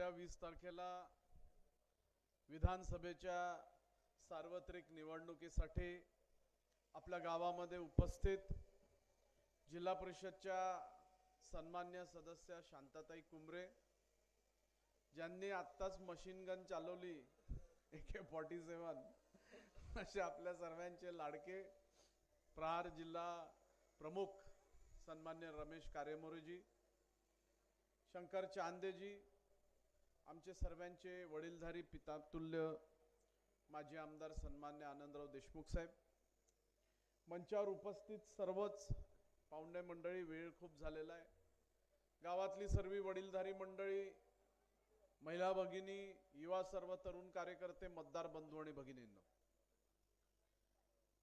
येणाऱ्या 20 तारखेला विधानसभेच्या सार्वत्रिक निवडणुकीसाठी आपल्या गावामध्ये उपस्थित जिल्हा परिषदच्या सन्मान्य सदस्य शांताताई कुंभरे ज्यांनी आत्ताच मशीन गन चालवली AK-47 असे आपल्या सर्वांचे लाडके प्रहार जिल्हा प्रमुख सन्मान्य रमेश कारेमोरेजी, शंकर चांदेजी, आमचे सर्वांचे वडीलधारी पितातुल्य माजी आमदार सन्मान्य आनंदराव देशमुख साहेब, मंचावर उपस्थित सर्वच पाहुणे मंडळी, वेळ खूप झालेला आहे, गावातली सर्व वडीलधारी मंडळी, महिला भगिनी, युवा सर्व तरुण कार्यकर्ते, मतदार बंधू आणि भगिनींनो,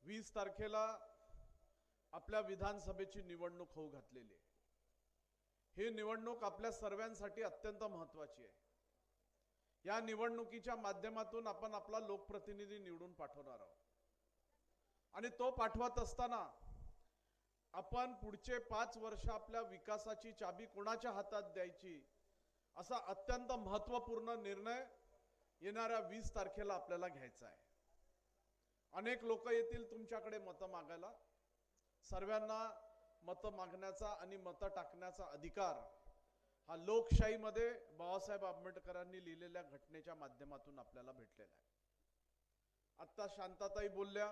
20 तारखेला आपल्या विधानसभेची निवडणूक होऊ घातलेली आहे। ही निवडणूक आपल्या सर्वांसाठी अत्यंत महत्त्वाची आहे। या निवडणुकीच्या माध्यमातून आपण आपला लोकप्रतिनिधी निवडून पाठवणार आहोत आणि तो पाठवत असताना आपण पुढचे 5 वर्ष आपल्या विकासाची चाबी कोणाच्या हातात द्यायची असा अत्यंत महत्त्वपूर्ण निर्णय येणाऱ्या 20 तारखेला आपल्याला घ्यायचा आहे। अनेक लोक येतील तुमच्याकडे मत मागायला, सर्वांना मत मागण्याचा आणि मत टाकण्याचा अधिकार हा लोकशाहीमध्ये बाबासाहेब आंबेडकरांनी लिहिलेल्या घटनेच्या माध्यमातून आपल्याला भेटलेला आहे। आता शांताताई बोलल्या,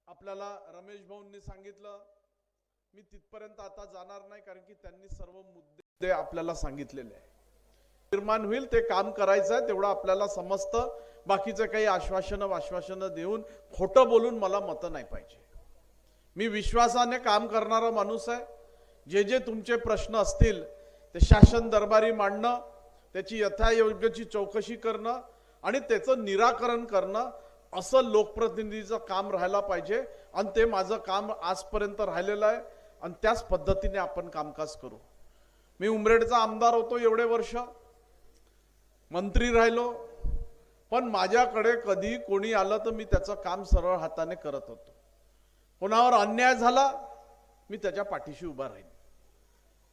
आपल्याला रमेश भाऊंनी सांगितलं, मी तिथपर्यंत आता जाणार नाही कारण की त्यांनी सर्व मुद्दे आपल्याला सांगितलेले आहे। निर्माण होईल ते काम करायचं आहे तेवढं आपल्याला समजतं, बाकीचं काही आश्वासनं देऊन खोटं बोलून मला मत नाही पाहिजे। मी विश्वासाने काम करणारा माणूस आहे। जे तुमचे प्रश्न असतील ते शासन दरबारी मांडणं, त्याची यथायोग्यची चौकशी करणं आणि त्याचं निराकरण करणं असं लोकप्रतिनिधीचं काम राहायला पाहिजे आणि ते माझं काम आजपर्यंत राहिलेलं आहे आणि त्याच पद्धतीने आपण कामकाज करू। मी उमरेडचा आमदार होतो, एवढे वर्ष मंत्री राहिलो, पण माझ्याकडे कधी कोणी आलं तर मी त्याचं काम सरळ हाताने करत होतो। कोणावर अन्याय झाला मी त्याच्या पाठीशी उभा राहीन,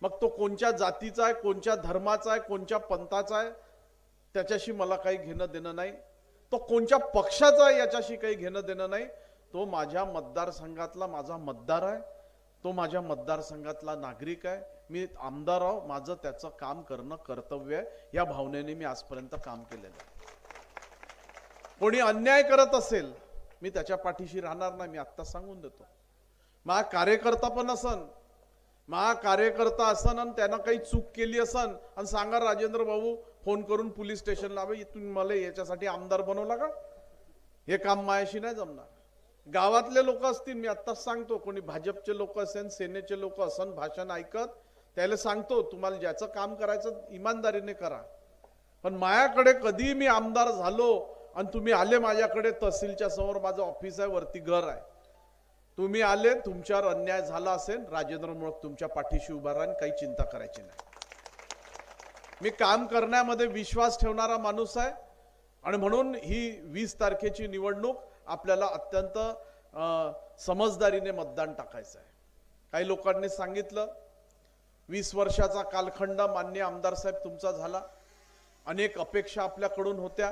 मग तो कोणत्या जातीचा आहे, कोणत्या धर्माचा आहे, कोणत्या पंथाचा आहे त्याच्याशी मला काही घेणं देणं नाही, तो कोणत्या पक्षाचा आहे याच्याशी काही घेणं देणं नाही। तो माझ्या मतदारसंघातला माझा मतदार आहे, तो माझ्या मतदारसंघातला नागरिक आहे, मी आमदार आहो, माझं त्याचं काम करणं कर्तव्य आहे। या भावनेने मी आजपर्यंत काम केलेलं आहे। कोणी अन्याय करत असेल मी त्याच्या पाठीशी राहणार नाही, मी आत्ता सांगून देतो। माझा कार्यकर्ता पण असन, माझा कार्यकर्ता असन आणि त्यानं काही चूक केली असन आणि सांगा राजेंद्र भाऊ फोन करून पोलीस स्टेशनला, तुम्ही मला याच्यासाठी आमदार बनवला का, हे काम माझ्याशी नाही जमणार। गावातले लोक असतील, मी आत्ताच सांगतो, कोणी भाजपचे लोक असेल, सेनेचे लोक असन, भाषण ऐकत त्याला सांगतो तुम्हाला ज्याचं काम करायचं इमानदारीने करा, पण माझ्याकडे कधी मी आमदार झालो आणि तुम्ही आले माझ्याकडे, तहसीलच्या समोर माझं ऑफिस आहे, वरती घर आहे, तुम्ही आले, तुमच्यावर अन्याय झाला असेल, राजेंद्र मुळक तुमच्या पाठीशी उभा राहा, काही चिंता करायची नाही। मी काम करण्यामध्ये विश्वास ठेवणारा माणूस आहे आणि म्हणून ही 20 तारखेची निवडणूक आपल्याला अत्यंत समजदारीने मतदान टाकायचं आहे। काही लोकांनी सांगितलं 20 वर्षाचा कालखंड माननीय आमदार साहेब तुमचा झाला, अनेक अपेक्षा आपल्याकडून होत्या,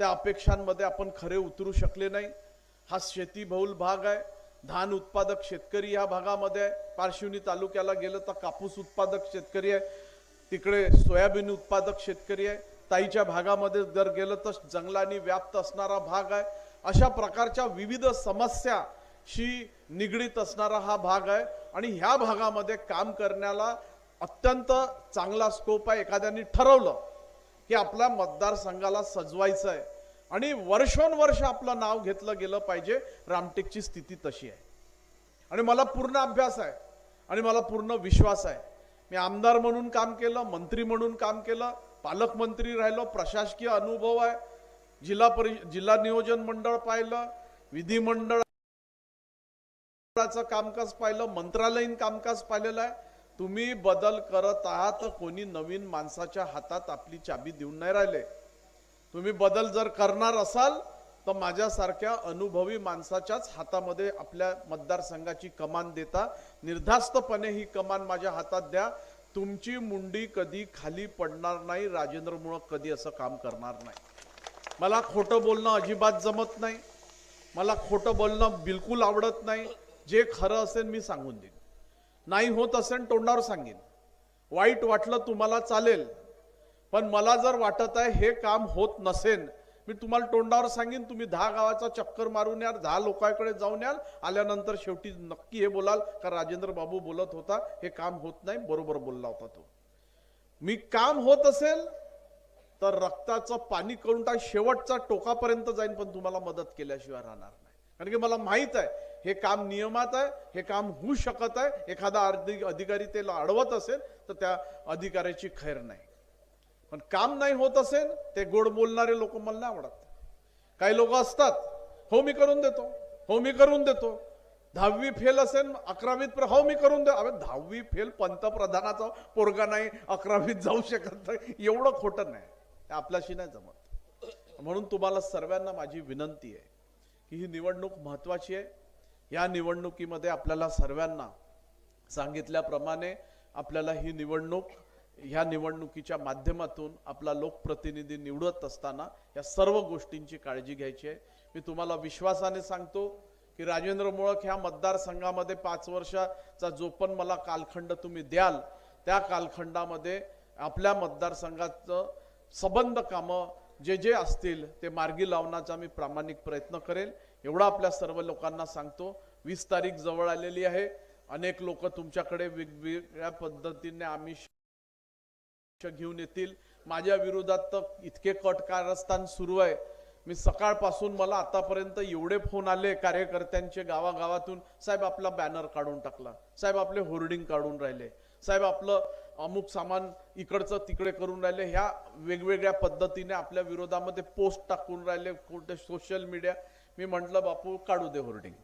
त्या अपेक्षांमध्ये आपण खरे उतरू शकले नाही। हा शेतीबहुल भाग आहे, धान उत्पादक शेतकरी या भागामध्ये आहे, पारशिवनी तालुक्याला गेलं तर कापूस उत्पादक शेतकरी आहे, तिकडे सोयाबीन उत्पादक शेतकरी आहे, ताईच्या भागामध्ये जर गेलं तर जंगलांनी व्याप्त असणारा भाग आहे। अशा प्रकारच्या विविध समस्याशी निगडीत असणारा हा भाग आहे आणि ह्या भागामध्ये काम करण्याला अत्यंत चांगला स्कोप आहे। एखाद्याने ठरवलं की आपल्या मतदारसंघाला सजवायचं आहे आणि वर्षोनवर्ष आपलं नाव घेतलं गेलं पाहिजे, रामटेकची स्थिती तशी आहे आणि मला पूर्ण अभ्यास आहे आणि मला पूर्ण विश्वास आहे। मी आमदार म्हणून काम केलं, मंत्री म्हणून काम केलं, पालकमंत्री राहिलो, प्रशासकीय अनुभव आहे, जिल्हा नियोजन मंडळ पाहिलं, विधिमंडळाचं कामकाज पाहिलं, मंत्रालयीन कामकाज पाहिलेलं आहे। तुम्ही बदल करत आहात, कोणी नवीन माणसाच्या हातात आपली चाबी देऊन नाही राहिले। तुम्ही बदल जर करणार असाल तर माझ्यासारख्या अनुभवी माणसाच्याच हातामध्ये आपल्या मतदारसंघाची कमान देता, निर्धास्तपणे ही कमान माझ्या हातात द्या, तुमची मुंडी कधी खाली पडणार नाही, राजेंद्र मुळक कधी असं काम करणार नाही। मला खोटं बोलणं अजिबात जमत नाही, मला खोटं बोलणं बिलकुल आवडत नाही। जे खरं असेल मी सांगून देईन, नाही होत असेल तोंडावर सांगेन। वाईट वाटलं तुम्हाला चालेल, पण मला जर वाटत आहे हे काम होत नसेल, मी तुम्हाला तोंडावर सांगेन। तुम्ही 10 गावाचा चक्कर मारून याल, 10 लोकांकडे जाऊन याल, आल्यानंतर शेवटी नक्की हे बोलाल का राजेंद्र बाबू बोलत होता हे काम होत नाही, बरोबर बोलला होता तो। मी काम होत असेल तर रक्ताचं पाणी करून टाक, शेवटचा टोकापर्यंत जाईन, पण तुम्हाला मदत केल्याशिवाय राहणार नाही। कारण की मला माहित आहे हे काम नियमात आहे, हे काम होऊ शकत आहे। एखादा अधिकारी त्याला अडवत असेल तर त्या अधिकाऱ्याची खैर नाही, पण काम नाही होत असेल ते गोड बोलणारे लोक मला नाही आवडत। काही लोक असतात, हो मी करून देतो, हो मी करून देतो। 10वी फेल असेल 11वीत हो मी करून देतो। अबे 10वी फेल पंतप्रधानाचा पोरगा नाही 11वीत जाऊ शकत नाही, एवढं खोटं नाही, आपल्याशी नाही जमत। म्हणून तुम्हाला सर्वांना माझी विनंती आहे की ही निवडणूक महत्त्वाची आहे। या निवडणुकीमध्ये आपल्याला सर्वांना सांगितल्याप्रमाणे आपल्याला ही निवडणूक, ह्या निवडणुकीच्या माध्यमातून आपला लोकप्रतिनिधी निवडत असताना या सर्व गोष्टींची काळजी घ्यायची आहे। मी तुम्हाला विश्वासाने सांगतो की राजेंद्र मुळक ह्या मतदारसंघामध्ये 5 वर्षाचा जो पण मला कालखंड तुम्ही द्याल, त्या कालखंडामध्ये आपल्या मतदारसंघाचं संबंध कामं जे जे असतील ते मार्गी लावण्याचा मी प्रामाणिक प्रयत्न करेल, एवढा आपल्या सर्व लोकांना सांगतो। 20 तारीख जवळ आलेली आहे, अनेक लोक तुमच्याकडे वेगवेगळ्या पद्धतीने आमिष घेऊन येतील। माझ्या विरोधात तर इतके कटकारस्थान सुरू आहे, मी सकाळपासून मला आतापर्यंत एवढे फोन आले कार्यकर्त्यांचे गावागावातून, साहेब आपला बॅनर काढून टाकला, साहेब आपले होर्डिंग काढून राहिले, साहेब आपलं अमुक सामान इकडचं तिकडे करून राहिले, ह्या वेगवेगळ्या पद्धतीने आपल्या विरोधामध्ये पोस्ट टाकून राहिले कोणते सोशल मीडिया। मी म्हटलं बापू काढू दे होर्डिंग,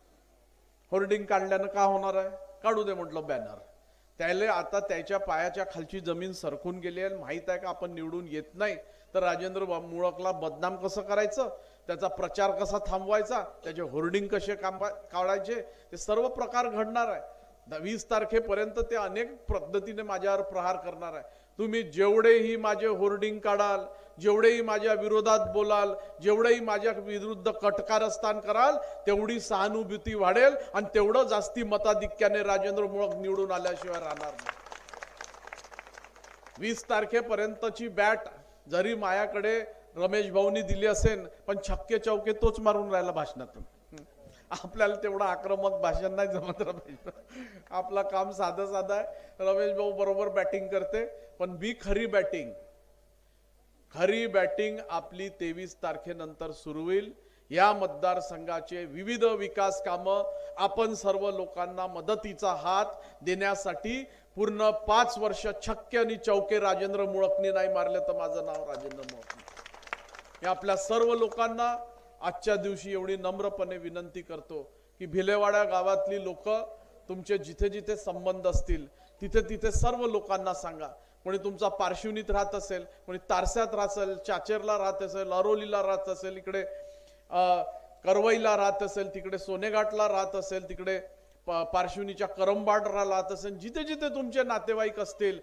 होर्डिंग काढल्यानं का होणार आहे, काढू दे म्हटलं बॅनर। त्याले आता त्याच्या पायाच्या खालची जमीन सरकून गेली आहे। माहित आहे का आपण निवडून येत नाही तर राजेंद्र मुळकला बदनाम कसं करायचं, त्याचा प्रचार कसा थांबवायचा, त्याचे होर्डिंग कसे काढायचे, ते सर्व प्रकार घडणार आहे। 20 तारखेपर्यंत ते अनेक पद्धतीने माझ्यावर प्रहार करणार आहे। तुम्ही जेवढेही माझे होर्डिंग काढाल, जेवढेही माझ्या विरोधात बोलाल, जेवढेही माझ्या विरुद्ध कटकारस्थान कराल, तेवढी सहानुभूती वाढेल आणि तेवढं जास्ती मताधिक्याने राजेंद्र मुळक निवडून आल्याशिवाय राहणार नाही। 20 तारखेपर्यंतची बॅट जरी मायाकडे रमेश भाऊनी दिली असेल, पण छक्के चौके तोच मारून राहिला भाषणातून। आपल्याला तेवढं आक्रमक भाषण नाही जमत रमेश, आपला काम साधं साधं आहे। रमेश भाऊ बरोबर बॅटिंग करते, पण खरी बॅटिंग आपली 23 तारखेनंतर सुरू होईल। या मतदारसंघाचे विविध विकास कामं आपण सर्व लोकांना मदतीचा हात देण्यासाठी पूर्ण 5 वर्ष छक्के आणि चौके राजेंद्र मुळकनी नाही मारले तर माझं नाव राजेंद्र मुळक। मी आपल्या सर्व लोकांना आजच्या दिवशी एवढी नम्रपणे विनंती करतो की भिलेवाडा गावातली लोक तुमचे जिथे जिथे संबंध असतील तिथे तिथे सर्व लोकांना सांगा। कोणी तुमचा पार्श्वनीत राहत असेल, कोणी तारस्यात राहत असेल, चाचेरला राहत असेल, अरोलीला राहत असेल, इकडे करवईला राहत असेल, तिकडे सोनेघाटला राहत असेल, तिकडे पार्श्वनीच्या करंबाडला राहत असेल, जिथे जिथे तुमचे नातेवाईक असतील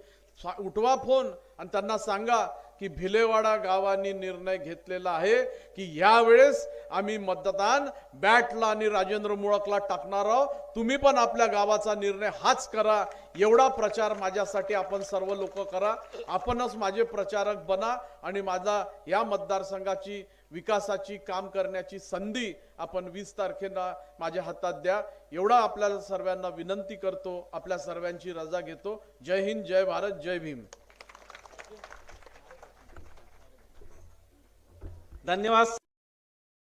उठवा फोन आणि त्यांना सांगा की भिलेवाडा गावानी निर्णय घेतलेला आहे की यावेळेस आम्ही मतदान बॅटला आणि राजेंद्र मुळकला टाकणार आहोत, तुम्ही पण आपल्या गावाचा निर्णय हाच करा। एवढा प्रचार माझ्यासाठी आपण सर्व लोक करा, आपणच माझे प्रचारक बना आणि माझा या मतदारसंघाची विकासाची काम करण्याची संधी आपण 20 तारखेला माझ्या हातात द्या, एवढा आपल्याला सर्वांना विनंती करतो। आपल्या सर्वांची रजा घेतो। जय हिंद, जय भारत, जय भीम। धन्यवाद।